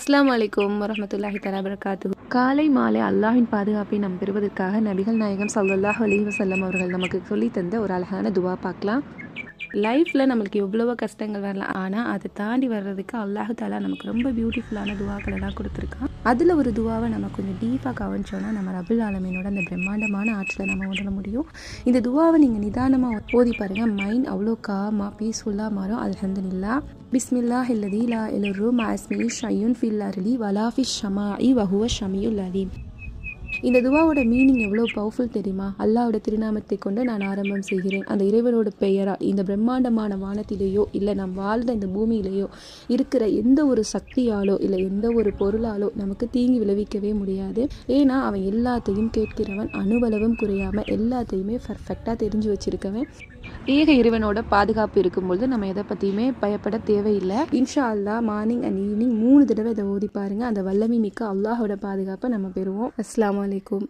அஸ்ஸலாமு அலைக்கும் வரஹ்மத்துல்லாஹி தஆலா பரகாத்துஹு. காலை மாலை அல்லாஹ்வின் பாதுகாப்பை நாம் பெறுவதற்காக நபிகள் நாயகம் ஸல்லல்லாஹு அலைஹி வஸல்லம் அவர்கள் நமக்கு சொல்லி தந்த ஒரு அழகான துவா பார்க்கலாம். லைஃப்பில் நம்மளுக்கு எவ்வளவோ கஷ்டங்கள் வரலாம், ஆனால் அதை தாண்டி வர்றதுக்கு அல்லாஹ் தாலா நமக்கு ரொம்ப பியூட்டிஃபுல்லான துவாக்கள் எல்லாம் கொடுத்துருக்கான். அதில் ஒரு துவாவை நம்ம கொஞ்சம் டீப்பாக கவனிச்சோன்னா நம்ம ரபுல் ஆலமீனோட அந்த பிரம்மாண்டமான ஆற்றலை நம்ம உணர முடியும். இந்த துவாவை நீங்கள் நிதானமாக ஓதி பாருங்கள், மைண்ட் அவ்வளோ காமாக பீஸ்ஃபுல்லாக மாறும். அல்ஹம்துலில்லாஹ். பிஸ்மில்லாஹில்லதீ லா இலர்ரு மஅஸ்மிஹி ஷையுன் ஃபில் அர்லி வலா ஃபிஷ் ஷமாஇ வஹுவ ஷமியுல் அலீம். இந்த துவாவோட மீனிங் எவ்வளோ பவர்ஃபுல் தெரியுமா? அல்லாஹ்வோட திருநாமத்தை கொண்டு நான் ஆரம்பம் செய்கிறேன். அந்த இறைவனோட பெயரால் இந்த பிரம்மாண்டமான வானத்திலேயோ இல்லை நாம் வாழ்ந்த இந்த பூமியிலேயோ இருக்கிற எந்த ஒரு சக்தியாலோ இல்லை எந்த ஒரு பொருளாலோ நமக்கு தீங்கி விளைவிக்கவே முடியாது. ஏன்னா அவன் எல்லாத்தையும் கேட்கிறவன், அணுவளவும் குறையாமல் எல்லாத்தையுமே பர்ஃபெக்டாக தெரிஞ்சு வச்சிருக்கவன். ஏக இறைவனோட பாதுகாப்பு இருக்கும்பொழுது நம்ம எதை பற்றியுமே பயப்பட தேவையில்லை. இன்ஷா அல்லாஹ் மார்னிங் அண்ட் ஈவினிங் 3 தடவை இதை ஓதி பாருங்கள். அந்த வல்லமை மிக்க அல்லாஹோட பாதுகாப்பை நம்ம பெறுவோம். அஸ்ஸலாமு அலைக்கும்.